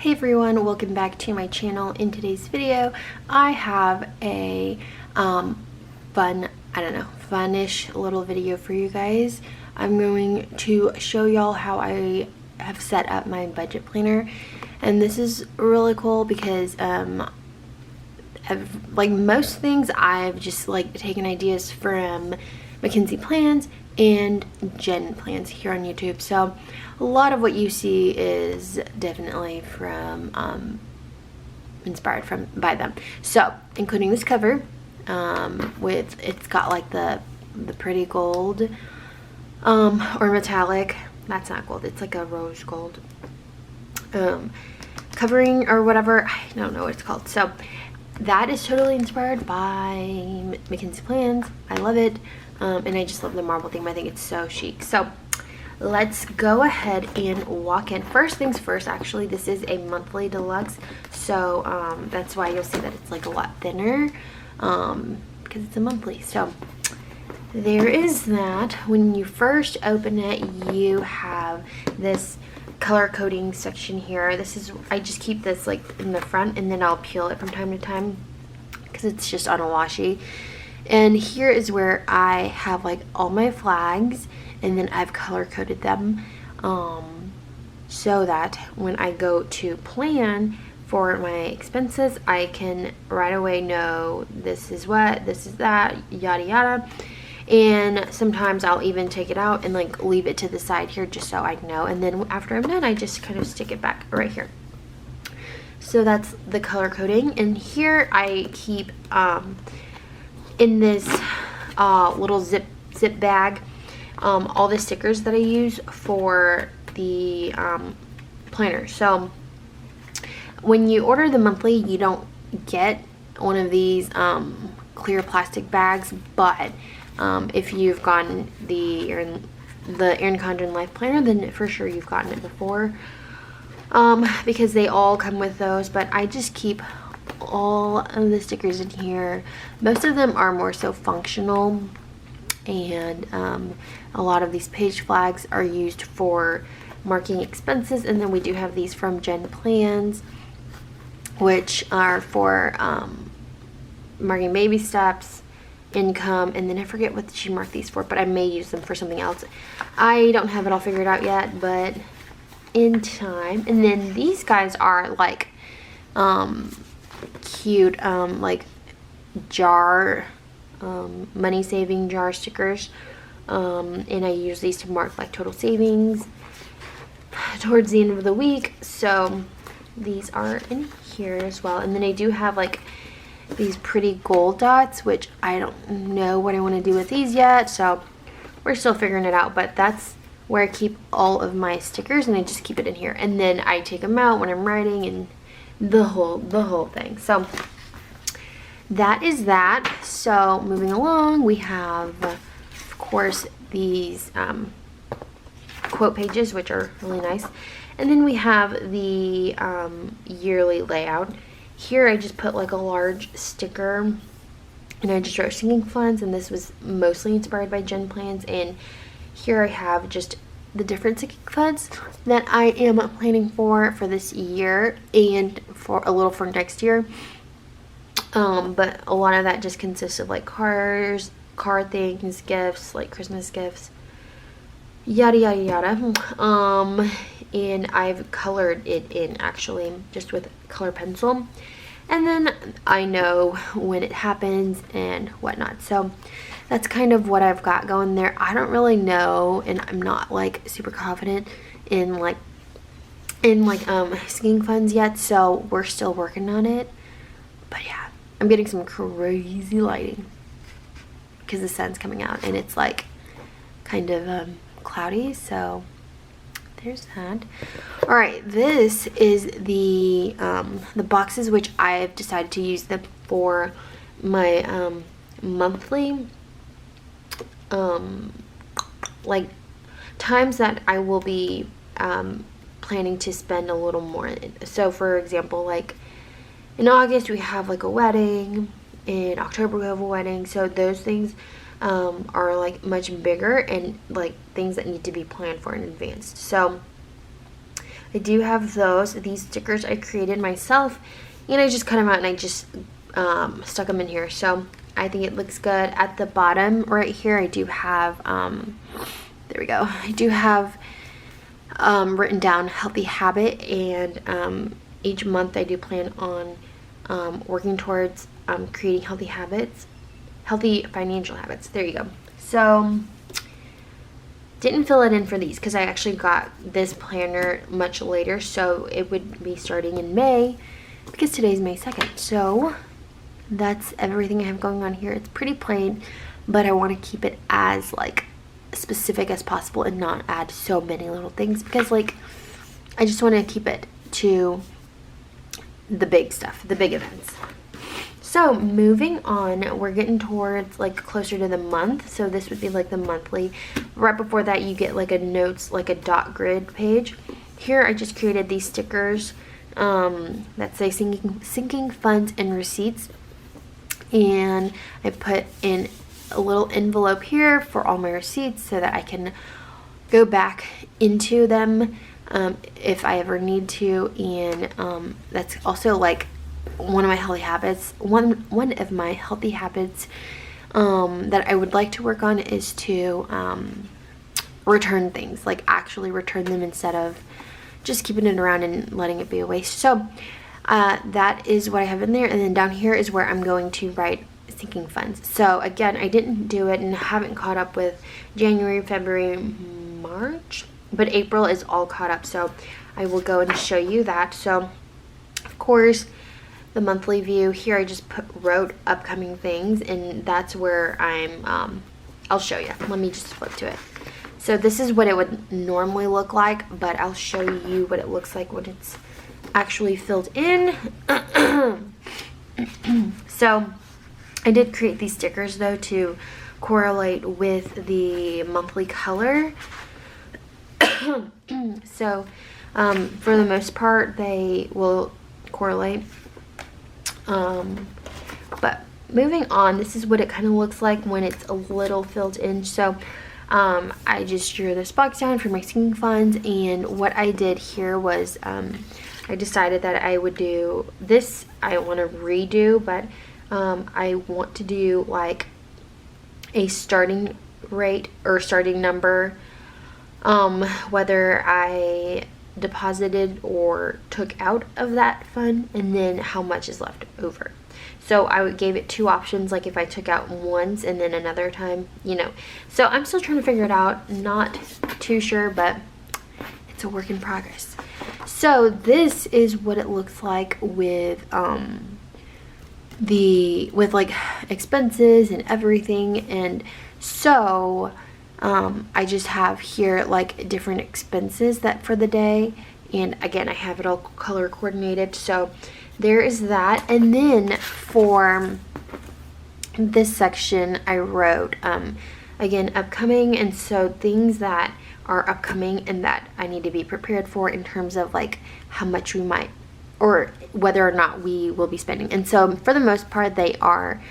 Hey everyone, welcome back to my channel. In today's video, I have a fun-ish little video for you guys. I'm going to show y'all how I have set up my budget planner, and this is really cool because like most things, I've just like taken ideas from Mackenzie Plans and Jen Plans here on YouTube. So a lot of what you see is definitely from inspired by them. So including this cover with, it's got like the pretty gold or metallic, that's not gold, it's like a rose gold covering or whatever, I don't know what it's called. So that is totally inspired by Mackenzie Plans. I love it. And I just love the marble theme. I think it's so chic. So let's go ahead and walk in. First things first, actually, this is a monthly deluxe. So that's why you'll see that it's like a lot thinner because it's a monthly. So there is that. When you first open it, you have this color coding section here. This is, I just keep this like in the front, and then I'll peel it from time to time because it's just unwashi. And here is where I have like all my flags, and then I've color coded them so that when I go to plan for my expenses, I can right away know this is what, this is that, yada yada. And sometimes I'll even take it out and like leave it to the side here just so I know, and then after I'm done, I just kind of stick it back right here. So that's the color coding. And here I keep in this little zip bag all the stickers that I use for the planner. So when you order the monthly, you don't get one of these clear plastic bags, but if you've gotten the Erin Condren Life Planner, then for sure you've gotten it before because they all come with those. But I just keep all of the stickers in here. Most of them are more so functional, and a lot of these page flags are used for marking expenses. And then we do have these from Jen Plans, which are for marking baby steps, income, and then I forget what she marked these for, but I may use them for something else. I don't have it all figured out yet, but in time. And then these guys are like cute like jar money saving jar stickers, and I use these to mark like total savings towards the end of the week. So these are in here as well. And then I do have like these pretty gold dots, which I don't know what I want to do with these yet, so we're still figuring it out. But that's where I keep all of my stickers, and I just keep it in here, and then I take them out when I'm writing and the whole thing. So that is that. So moving along, we have of course these quote pages, which are really nice, and then we have the yearly layout. Here I just put like a large sticker, and I just wrote sinking funds, and this was mostly inspired by Jen Plans. And here I have just the different sinking funds that I am planning for this year, and for a little for next year. But a lot of that just consists of like car things, gifts, like Christmas gifts, yada yada yada. And I've colored it in actually just with color pencil, and then I know when it happens and whatnot. So that's kind of what I've got going there. I don't really know, and I'm not like super confident in sinking funds yet, so we're still working on it. But yeah, I'm getting some crazy lighting because the sun's coming out, and it's like kind of cloudy, so there's that. All right, this is the boxes, which I've decided to use them for my monthly like times that I will be planning to spend a little more in. So for example, like in August we have like a wedding, in October we have a wedding, so those things are like much bigger and like things that need to be planned for in advance. So I do have those. These stickers I created myself, and I just cut them out and I just stuck them in here. So I think it looks good. At the bottom right here, I do have, there we go. I do have written down healthy habit, and each month I do plan on working towards creating healthy habits, healthy financial habits. There you go. So didn't fill it in for these because I actually got this planner much later, so it would be starting in May because today's May 2nd. So that's everything I have going on here. It's pretty plain, but I want to keep it as like specific as possible and not add so many little things, because like I just want to keep it to the big stuff, the big events. So moving on, we're getting towards like closer to the month, so this would be like the monthly. Right before that you get like a notes, like a dot grid page. Here I just created these stickers that say sinking funds and receipts, and I put in a little envelope here for all my receipts so that I can go back into them if I ever need to. And that's also like one of my healthy habits. One of my healthy habits that I would like to work on is to return things, like actually return them instead of just keeping it around and letting it be a waste. So that is what I have in there, and then down here is where I'm going to write sinking funds. So again, I didn't do it and haven't caught up with January, February, March, but April is all caught up, so I will go and show you that. So of course the monthly view here, I just wrote upcoming things, and that's where I'm I'll show you. Let me just flip to it. So this is what it would normally look like, but I'll show you what it looks like when it's actually filled in. So I did create these stickers though to correlate with the monthly color. So for the most part they will correlate. But moving on, this is what it kind of looks like when it's a little filled in. So I just drew this box down for my sinking funds, and what I did here was I decided that I would do this. I want to redo, but I want to do like a starting rate or starting number, whether I deposited or took out of that fund, and then how much is left over. So I gave it two options, like if I took out once and then another time, you know. So I'm still trying to figure it out, not too sure, but it's a work in progress. So this is what it looks like with like expenses and everything. And so I just have here like different expenses that for the day, and again I have it all color coordinated. So there is that. And then for this section I wrote again upcoming, and so things that are upcoming and that I need to be prepared for in terms of like how much we might, or whether or not we will be spending. And so for the most part they are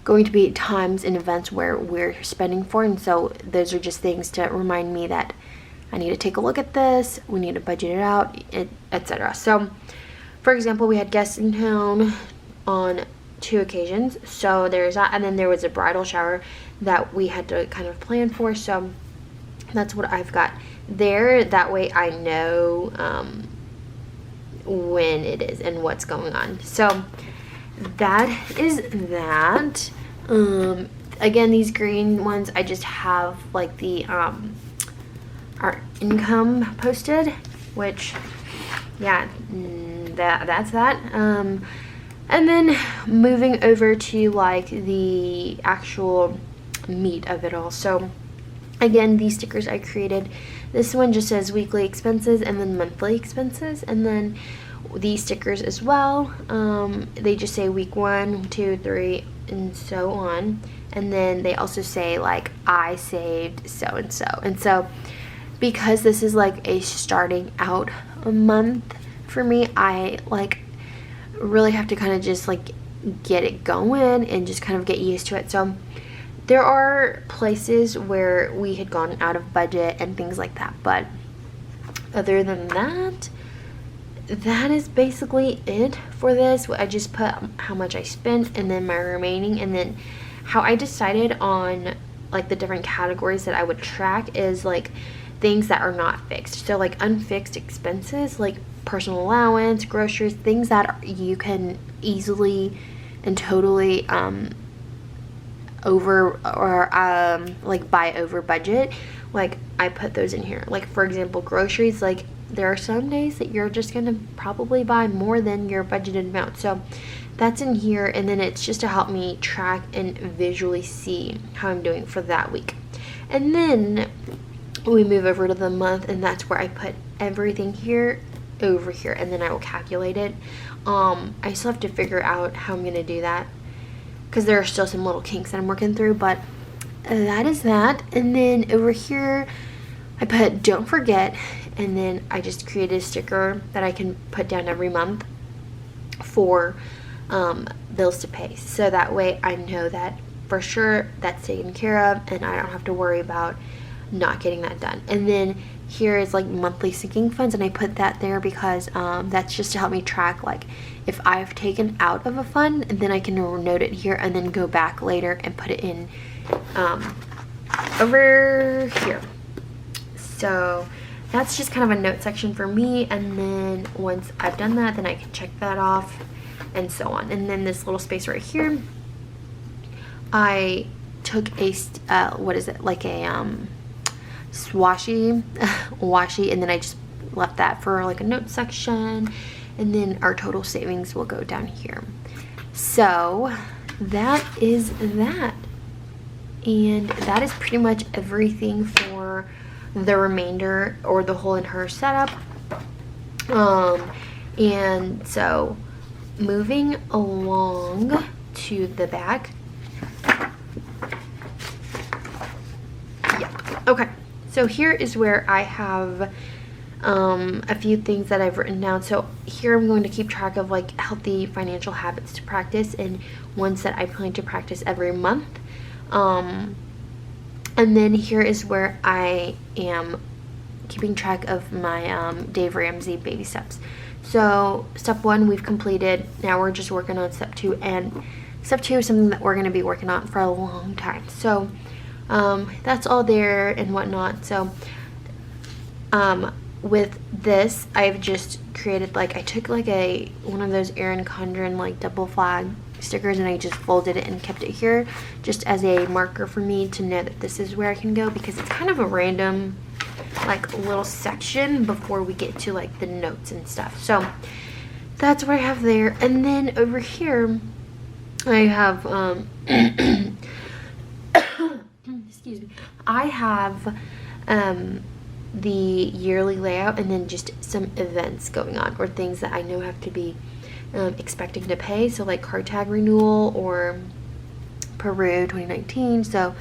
going to be times and events where we're spending for, and so those are just things to remind me that I need to take a look at this, we need to budget it out, etc. So for example, we had guests in town on 2 occasions, so there's that, and then there was a bridal shower that we had to kind of plan for. So that's what I've got there. That way I know when it is and what's going on. So that is that. Again, these green ones I just have like the our income posted, which yeah, that's that. And then moving over to like the actual meat of it all. So again, these stickers I created, this one just says weekly expenses and then monthly expenses, and then these stickers as well, they just say week 1, 2, 3, and so on. And then they also say like I saved so and so. And so because this is like a starting out a month for me, I like really have to kind of just like get it going and just kind of get used to it. So there are places where we had gone out of budget and things like that, but other than that, that is basically it for this. I just put how much I spent and then my remaining, and then how I decided on like the different categories that I would track is like things that are not fixed. So like unfixed expenses, like personal allowance, groceries, things that you can easily and totally over or like buy over budget. Like I put those in here. Like for example, groceries, like there are some days that you're just gonna probably buy more than your budgeted amount, so that's in here. And then it's just to help me track and visually see how I'm doing for that week. And then we move over to the month, and that's where I put everything here over here, and then I will calculate it. I still have to figure out how I'm gonna do that because there are still some little kinks that I'm working through, but that is that. And then over here I put don't forget, and then I just created a sticker that I can put down every month for bills to pay, so that way I know that for sure that's taken care of and I don't have to worry about not getting that done. And then here is like monthly sinking funds, and I put that there because that's just to help me track like if I've taken out of a fund, and then I can note it here and then go back later and put it in over here. So that's just kind of a note section for me, and then once I've done that, then I can check that off and so on. And then this little space right here, I took a what is it, like a washi, and then I just left that for like a note section, and then our total savings will go down here. So that is that, and that is pretty much everything for the remainder or the whole in her setup. And so moving along to the back. Yeah, okay, so here is where I have a few things that I've written down. So here I'm going to keep track of like healthy financial habits to practice and ones that I plan to practice every month. And then here is where I am keeping track of my Dave Ramsey baby steps. So step 1 we've completed. Now we're just working on step 2, and step 2 is something that we're going to be working on for a long time. So that's all there and whatnot. So with this, I've just created like, I took like one of those Erin Condren like double flag stickers, and I just folded it and kept it here just as a marker for me to know that this is where I can go, because it's kind of a random like little section before we get to like the notes and stuff. So that's what I have there. And then over here I have excuse me, I have the yearly layout, and then just some events going on or things that I know have to be expecting to pay. So like card tag renewal or Peru 2019. So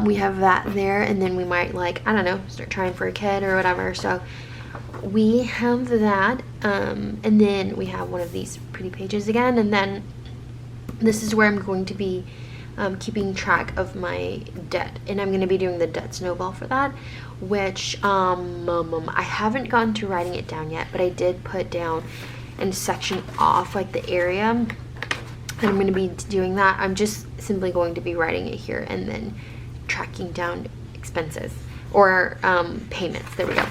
we have that there, and then we might like, I don't know, start trying for a kid or whatever. So we have that, and then we have one of these pretty pages again, and then this is where I'm going to be keeping track of my debt, and I'm going to be doing the debt snowball for that, which I haven't gotten to writing it down yet, but I did put down and section off like the area, and I'm going to be doing that. I'm just simply going to be writing it here and then tracking down expenses or payments. There we go.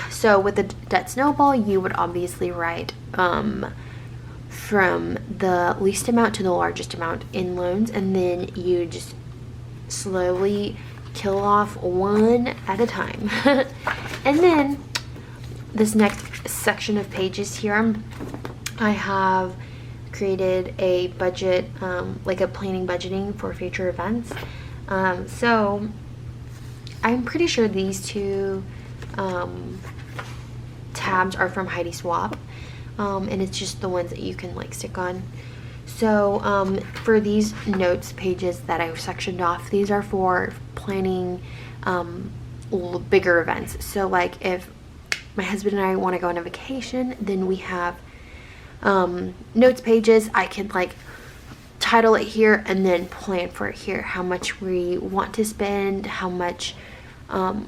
So with the debt snowball, you would obviously write from the least amount to the largest amount in loans, and then you just slowly kill off one at a time. And then this next section of pages here, I have created a budget, like a planning budgeting for future events. So I'm pretty sure these two tabs are from Heidi Swap, and it's just the ones that you can like stick on. So for these notes pages that I've sectioned off, these are for planning bigger events. So like if my husband and I want to go on a vacation, then we have notes pages. I can like title it here and then plan for it here, how much we want to spend, how much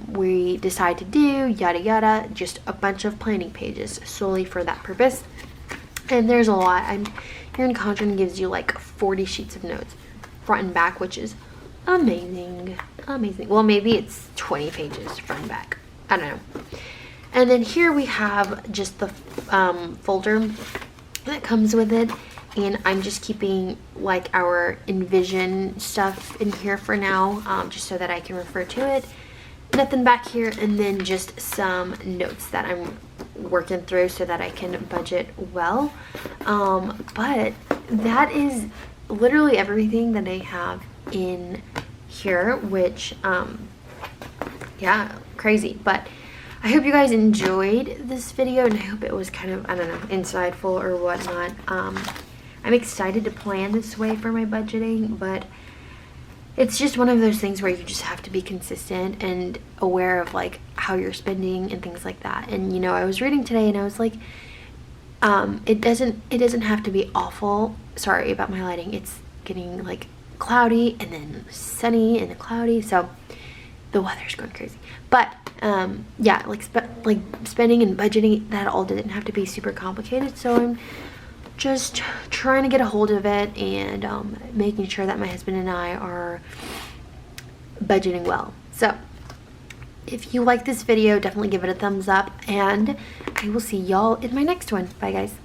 we decide to do, yada yada, just a bunch of planning pages solely for that purpose. And there's a lot. Erin Condren gives you like 40 sheets of notes, front and back, which is amazing. Well, maybe it's 20 pages front and back, I don't know. And then here we have just the folder that comes with it, and I'm just keeping like our Envision stuff in here for now, just so that I can refer to it. Nothing back here, and then just some notes that I'm working through so that I can budget well. But that is literally everything that I have in here, which yeah, crazy. But I hope you guys enjoyed this video, and I hope it was kind of, I don't know, insightful or whatnot. I'm excited to plan this way for my budgeting, but it's just one of those things where you just have to be consistent and aware of like how you're spending and things like that. And you know, I was reading today and I was like, it doesn't have to be awful. Sorry about my lighting. It's getting like cloudy and then sunny and then cloudy, so the weather's going crazy. But yeah, like spending and budgeting, that all didn't have to be super complicated. So I'm just trying to get a hold of it and making sure that my husband and I are budgeting well. So if you like this video, definitely give it a thumbs up, and I will see y'all in my next one. Bye guys.